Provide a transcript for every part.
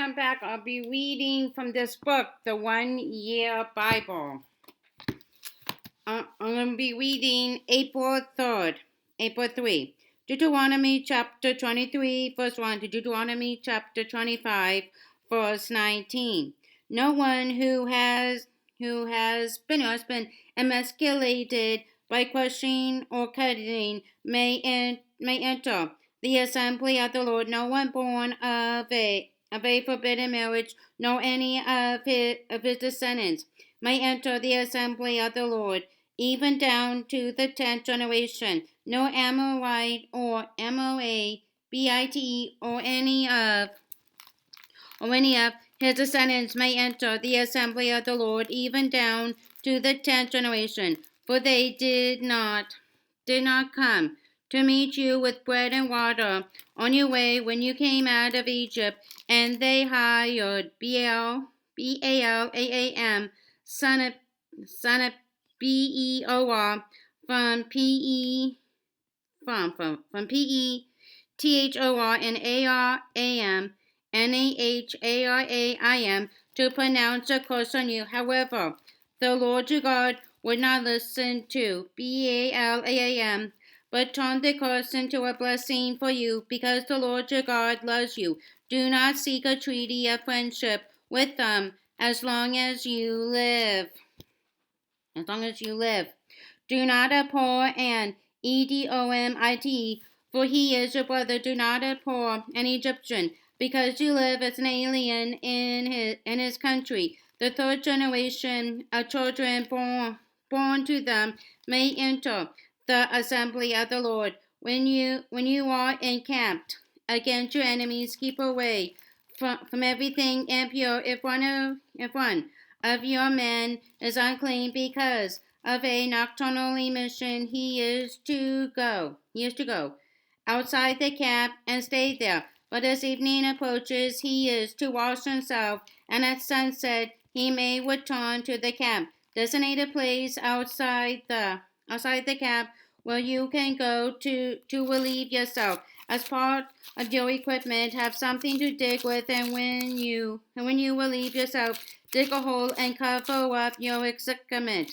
welcome back. I'll be reading from this book, The 1 Year Bible. I'm going to be reading April 3rd, April 3. Deuteronomy chapter 23, verse 1 to Deuteronomy chapter 25, verse 19. No one who has been emasculated by crushing or cutting may enter the assembly of the Lord. No one born of a forbidden marriage, nor any of his descendants may enter the assembly of the Lord, even down to the 10th generation. No Amorite or Moabite or any of his descendants may enter the assembly of the Lord, even down to the 10th generation, for they did not come to meet you with bread and water on your way when you came out of Egypt, and they hired Balaam, son of Beor, from Pethor and Aram, Naharaim, to pronounce a curse on you. However, the Lord your God would not listen to Balaam, but turned the curse into a blessing for you, because the Lord your God loves you. Do not seek a treaty of friendship with them as long as you live. Do not abhor an Edomite, for he is your brother. Do not abhor an Egyptian, because you live as an alien in his country. The third generation of children born to them may enter the assembly of the Lord. When you are encamped against your enemies, keep away from everything impure. If one of your men is unclean because of a nocturnal emission, he is to go outside the camp and stay there. But as evening approaches, he is to wash himself, and at sunset he may return to the camp. Designate a place outside the camp where you can go to relieve yourself. As part of your equipment, have something to dig with, and when you relieve yourself, dig a hole and cover up your excrement.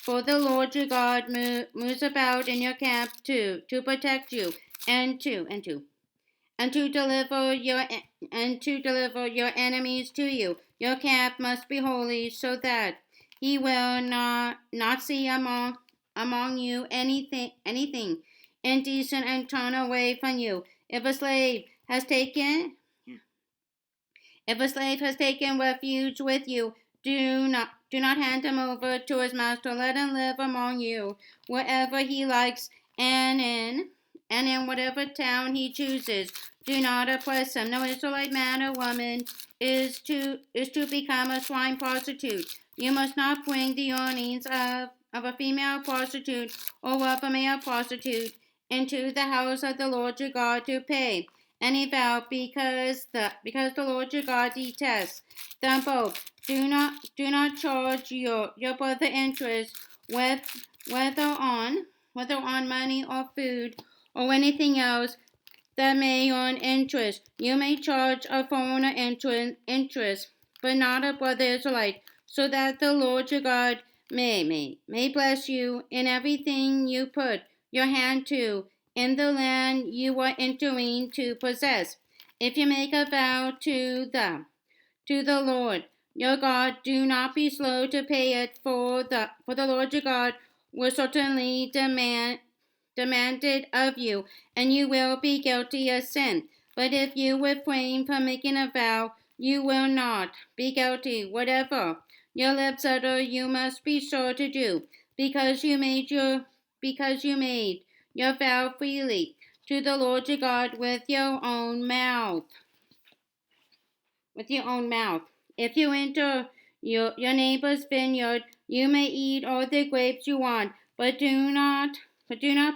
For the Lord your God moves about in your camp to protect you and to deliver your enemies to you. Your camp must be holy, so that he will not see among you anything indecent and turn away from you. If a slave has taken refuge with you, do not hand him over to his master. Let him live among you wherever he likes, and in whatever town he chooses. Do not oppress him. No Israelite man or woman is to become a swine prostitute. You must not bring the earnings of a female prostitute or of a male prostitute into the house of the Lord your God to pay any vow, because the Lord your God detests them both. Do not charge your brother interest, whether on money or food or anything else that may earn interest. You may charge a foreigner interest, but not a brother Israelite, so that the Lord your God may bless you in everything you put your hand to in the land you are entering to possess. If you make a vow to the Lord your God, do not be slow to pay it, for the Lord your God will certainly demand it of you, and you will be guilty of sin. But if you refrain from making a vow, you will not be guilty. Whatever your lips utter, you must be sure to do, because you made your vow freely to the Lord your God with your own mouth. If you enter your neighbor's vineyard, you may eat all the grapes you want, but do not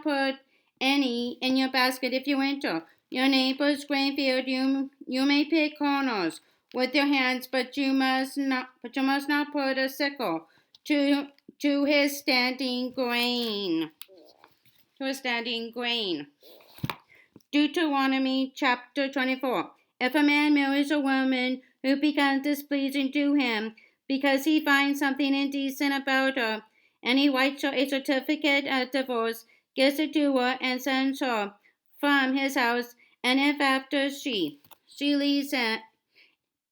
put any in your basket. If you enter your neighbor's grain field, you may pick kernels with your hands, but you must not put a sickle to his standing grain. Deuteronomy chapter 24. If a man marries a woman who becomes displeasing to him because he finds something indecent about her, and he writes her a certificate of divorce, gives it to her, and sends her from his house, and if after she leaves him,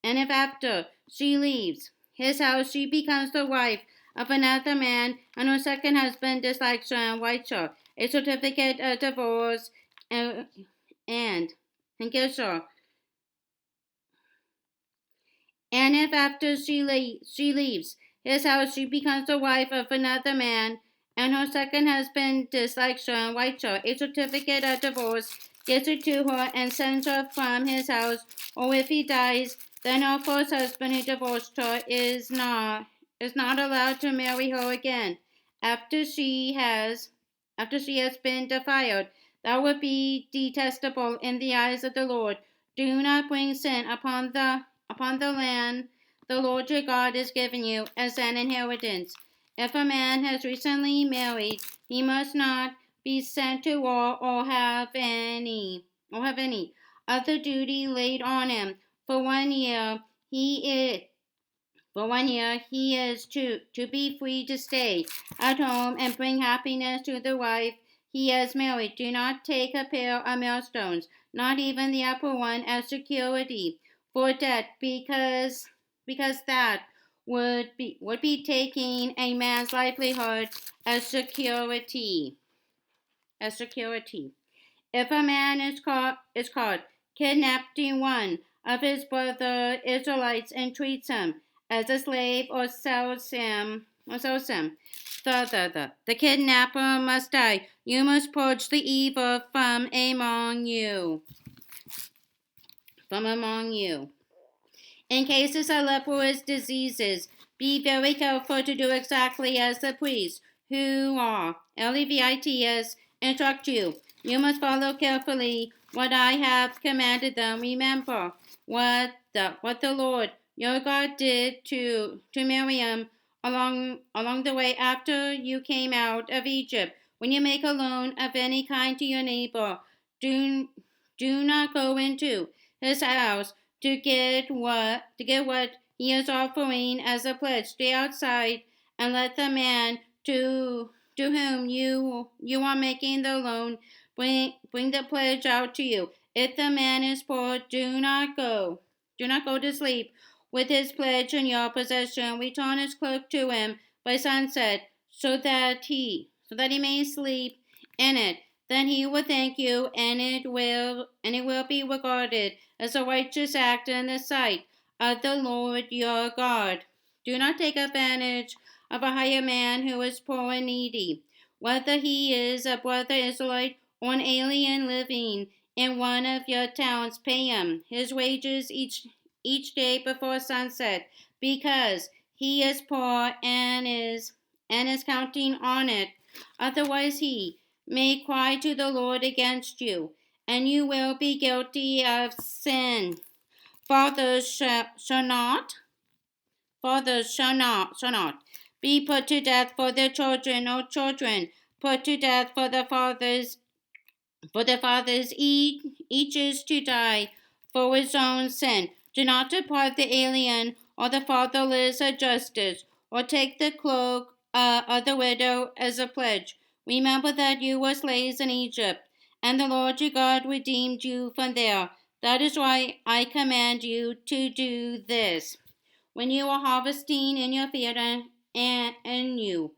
and if after she leaves his house she becomes the wife of another man, and her second husband dislikes her and writes her a certificate of divorce and gives her, and if after she leaves his house she becomes the wife of another man, and her second husband dislikes her and writes her a certificate of divorce, gives it to her, and sends her from his house, or if he dies, then her first husband who divorced her is not allowed to marry her again after she has been defiled. That would be detestable in the eyes of the Lord. Do not bring sin upon the land the Lord your God is giving you as an inheritance. If a man has recently married, he must not be sent to war or have any other duty laid on him. For 1 year he is to be free to stay at home and bring happiness to the wife he has married. Do not take a pair of millstones, not even the upper one, as security for debt, because that would be taking a man's livelihood as security. If a man is caught kidnapping one of his brother Israelites and treats him as a slave or sells him, the kidnapper must die. You must purge the evil from among you. In cases of leprous diseases, be very careful to do exactly as the priests, who are Levites, instruct you. You must follow carefully what I have commanded them. Remember what the Lord your God did to Miriam along the way after you came out of Egypt. When you make a loan of any kind to your neighbor, do not go into his house to get what he is offering as a pledge. Stay outside and let the man to whom you are making the loan bring the pledge out to you. If the man is poor, do not go to sleep with his pledge in your possession. Return his cloak to him by sunset, so that he may sleep in it. Then he will thank you, and it will be regarded as a righteous act in the sight of the Lord your God. Do not take advantage of a hired man who is poor and needy, whether he is a brother Israelite or an alien living in one of your towns. Pay him his wages each day before sunset, because he is poor and is counting on it. Otherwise he may cry to the Lord against you, and you will be guilty of sin. Fathers shall not be put to death for their children, or children put to death for their fathers. For the fathers each is to die for his own sin. Do not deprive the alien or the fatherless of justice, or take the cloak of the widow as a pledge. Remember that you were slaves in Egypt, and the Lord your God redeemed you from there. That is why I command you to do this. When you are harvesting in your field and you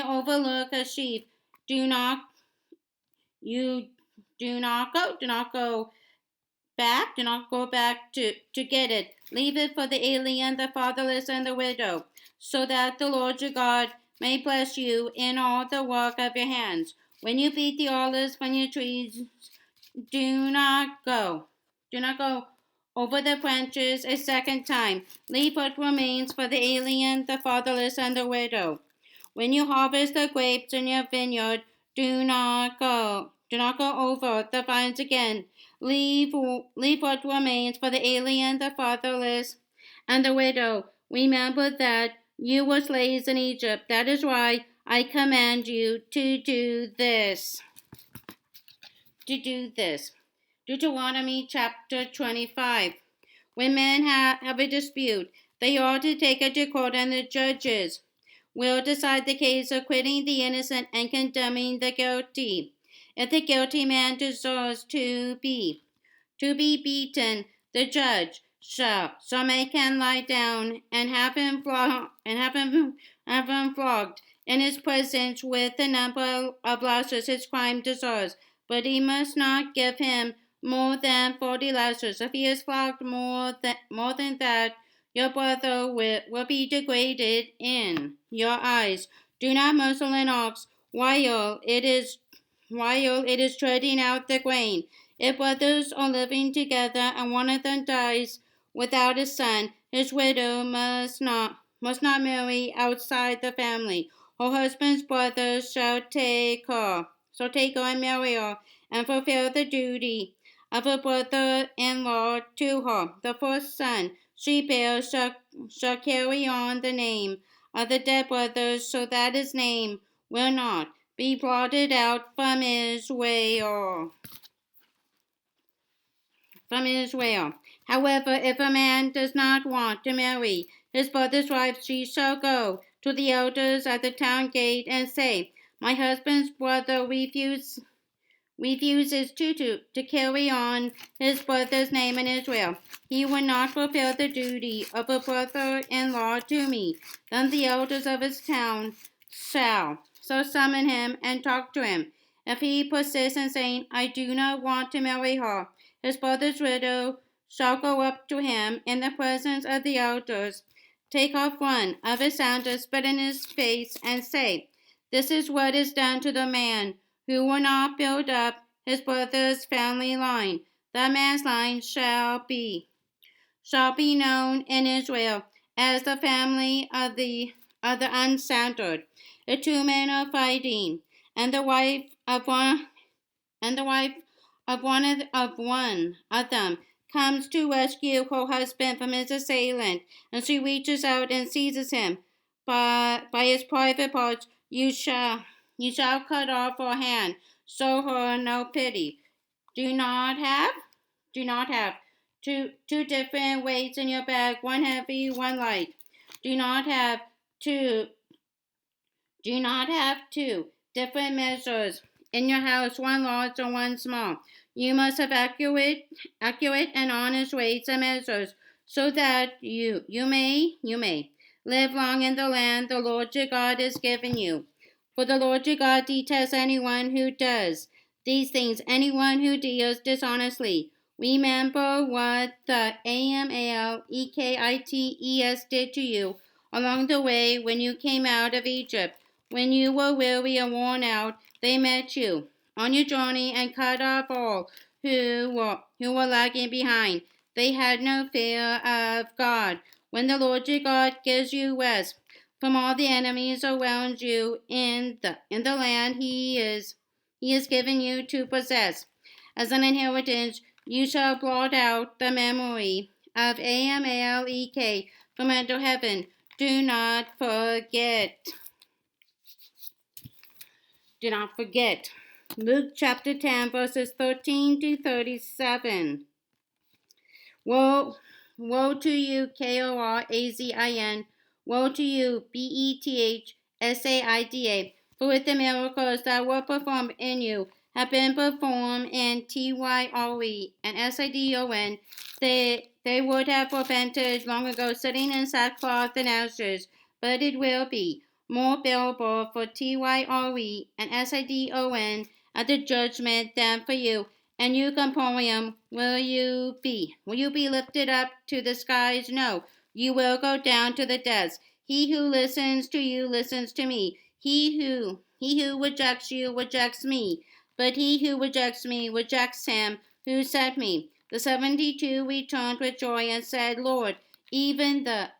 overlook a sheaf, do not go back. Do not go back to get it. Leave it for the alien, the fatherless, and the widow, so that the Lord your God may bless you in all the work of your hands. When you beat the olives from your trees, do not go over the branches a second time. Leave what remains for the alien, the fatherless, and the widow. When you harvest the grapes in your vineyard, do not go over the vines again. Leave what remains for the alien, the fatherless, and the widow. Remember that you were slaves in Egypt. That is why I command you to do this. Deuteronomy chapter 25. When men have a dispute, they ought to take it to court, and the judges will decide the case, acquitting the innocent and condemning the guilty. If the guilty man deserves to be beaten, the judge shall make him lie down and have him flogged in his presence with the number of lashes his crime deserves. But he must not give him more than 40 lashes. If he is flogged more than that, your brother will be degraded in your eyes. Do not muzzle an ox while it is treading out the grain. If brothers are living together and one of them dies without a son, his widow must not marry outside the family. Her husband's brother shall take her and marry her, and fulfill the duty of a brother-in-law to her. The first son she bears shall carry on the name of the dead brother, so that his name will not be blotted out from Israel. However, if a man does not want to marry his brother's wife, she shall go to the elders at the town gate and say, "My husband's brother refuses to carry on his brother's name in Israel. He will not fulfill the duty of a brother-in-law to me." Then the elders of his town shall summon him and talk to him. If he persists in saying, "I do not want to marry her," his brother's widow shall go up to him in the presence of the elders, take off one of his sandals, spit in his face, and say, "This is what is done to the man who will not build up his brother's family line. That man's line shall be known in Israel as the family of the unsandered. If two men are fighting, and the wife of one of them comes to rescue her husband from his assailant, and she reaches out and seizes him by his private parts, you shall cut off her hand. Show her no pity. Do not have two different weights in your bag, one heavy, one light. Do not have two different measures in your house, one large and one small. You must have accurate and honest weights and measures, so that you may live long in the land the Lord your God has given you. For the Lord your God detests anyone who does these things, anyone who deals dishonestly. Remember what the Amalekite did to you along the way when you came out of Egypt. When you were weary and worn out, they met you on your journey and cut off all who were lagging behind. They had no fear of God. When the Lord your God gives you rest from all the enemies around you in the land He has given you to possess as an inheritance, you shall blot out the memory of Amalek from under heaven. Do not forget. Luke chapter 10, verses 13 to 37. Woe to you, Korazin! Woe to you, Bethsaida! For if the miracles that were performed in you had been performed in Tyre and Sidon, they would have repented long ago, sitting in sackcloth and ashes. But it will be more bearable for Tyre and Sidon at the judgment than for you. And you, Capernaum, will you be lifted up to the skies? No, you will go down to the depths. He who listens to you listens to me. He who rejects you rejects me. But he who rejects me rejects him who sent me. The 72 returned with joy and said, "Lord, even the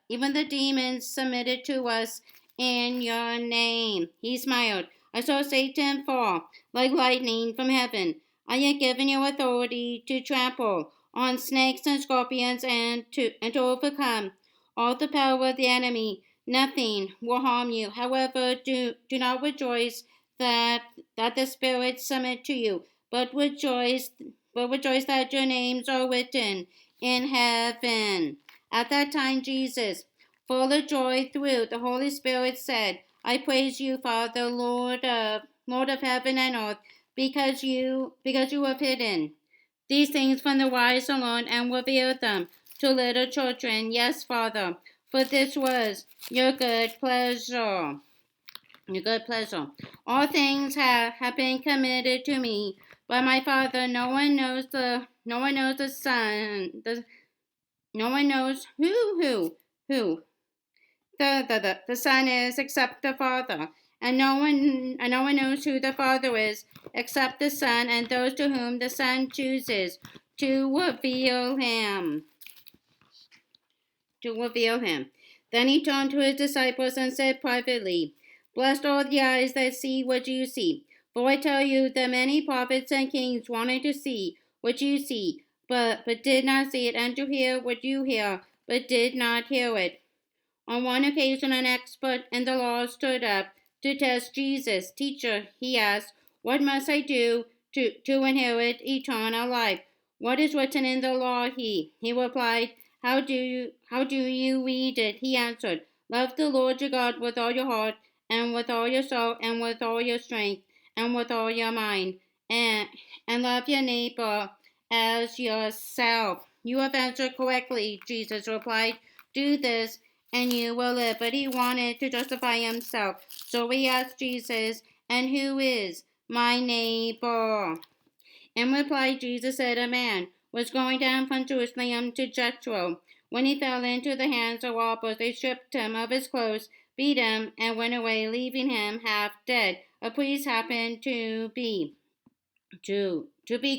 demons submitted to us in your name." He smiled. I saw Satan fall like lightning from heaven. I have given you authority to trample on snakes and scorpions and to overcome all the power of the enemy. Nothing will harm you. However, do not rejoice that the spirits submit to you, but rejoice that your names are written in heaven. At that time, Jesus, full of joy through the Holy Spirit, said, I praise you, Father, Lord of heaven and earth, because you have hidden these things from the wise alone and revealed them to little children. Yes, Father, for this was your good pleasure. Your good pleasure. All things have been committed to me by my Father. No one knows the Son. No one knows who the Son is except the Father. And no one knows who the Father is except the Son and those to whom the Son chooses to reveal him. Then he turned to his disciples and said privately, Blessed are the eyes that see what you see. For I tell you that many prophets and kings wanted to see what you see, but did not see it, and to hear what you hear, but did not hear it. On one occasion, an expert in the law stood up to test Jesus. Teacher, he asked, what must I do to inherit eternal life? What is written in the law? He replied, How do you read it? He answered, Love the Lord your God with all your heart, and with all your soul, and with all your strength, and with all your mind, and love your neighbor as yourself. You have answered correctly, Jesus replied. Do this, and you will live. But he wanted to justify himself. So he asked Jesus, And who is my neighbor? In reply, Jesus said, A man was going down from Jerusalem to Jethro. When he fell into the hands of robbers, they stripped him of his clothes, beat him, and went away, leaving him half dead. A priest happened to be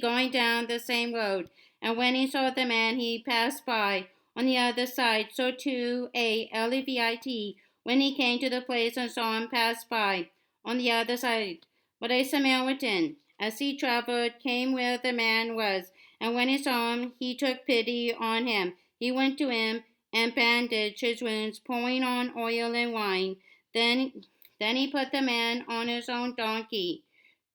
going down the same road, and when he saw the man, he passed by on the other side. So too a Levite, when he came to the place and saw him pass by on the other side. But a Samaritan, as he traveled, came where the man was, and when he saw him, he took pity on him. He went to him and bandaged his wounds, pouring on oil and wine. Then he put the man on his own donkey,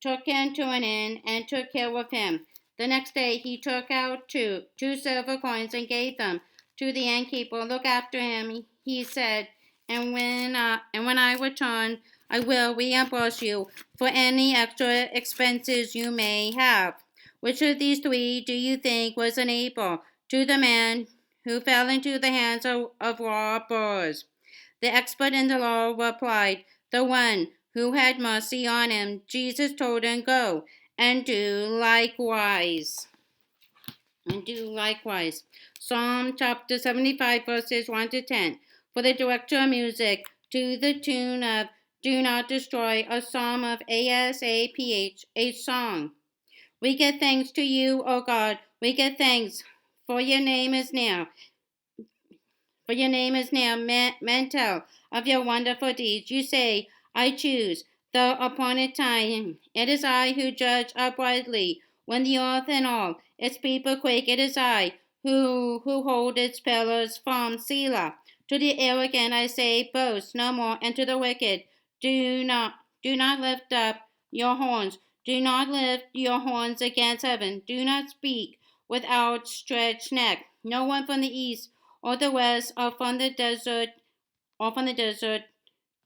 took him to an inn, and took care of him. The next day he took out two silver coins and gave them to the innkeeper. Look after him, he said, and when I return, I will reimburse you for any extra expenses you may have. Which of these three do you think was a neighbor to the man who fell into the hands of robbers? The expert in the law replied, The one who had mercy on him. Jesus told him, Go and do likewise. Psalm chapter 75, verses 1 to 10. For the director of music, to the tune of Do Not Destroy, a psalm of Asaph, a song. We give thanks to you, O God. We give thanks, for your name is near. For your name is near, men tell of your wonderful deeds. You say, I choose the appointed time. It is I who judge uprightly. When the earth and all its people quake, it is I who hold its pillars firm. Selah. To the arrogant I say, boast no more, and to the wicked, do not lift up your horns. Do not lift your horns against heaven. Do not speak with outstretched neck. No one from the east or the west or from the desert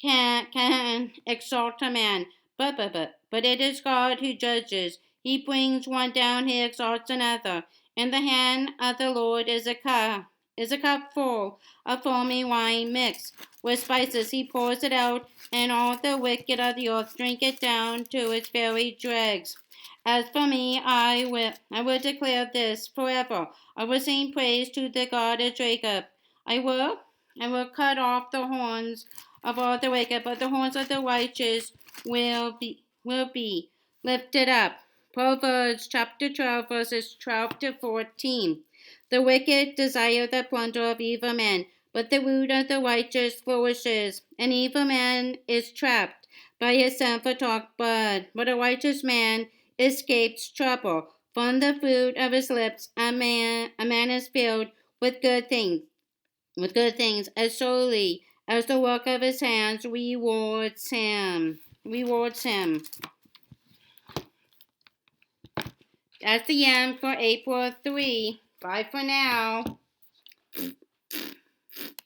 can exalt a man. But it is God who judges. He brings one down, he exalts another. In the hand of the Lord is a cup full of foamy wine mixed with spices. He pours it out, and all the wicked of the earth drink it down to its very dregs. As for me, I will declare this forever. I will sing praise to the God of Jacob. I will cut off the horns of all the wicked, but the horns of the righteous will be lifted up. Proverbs chapter 12, verses 12 to 14. The wicked desire the plunder of evil men, but the root of the righteous flourishes. An evil man is trapped by his sinful talk, but a righteous man escapes trouble. From the fruit of his lips, a man is filled with good things. As surely as the work of his hands rewards him. That's the end for April 3. Bye for now.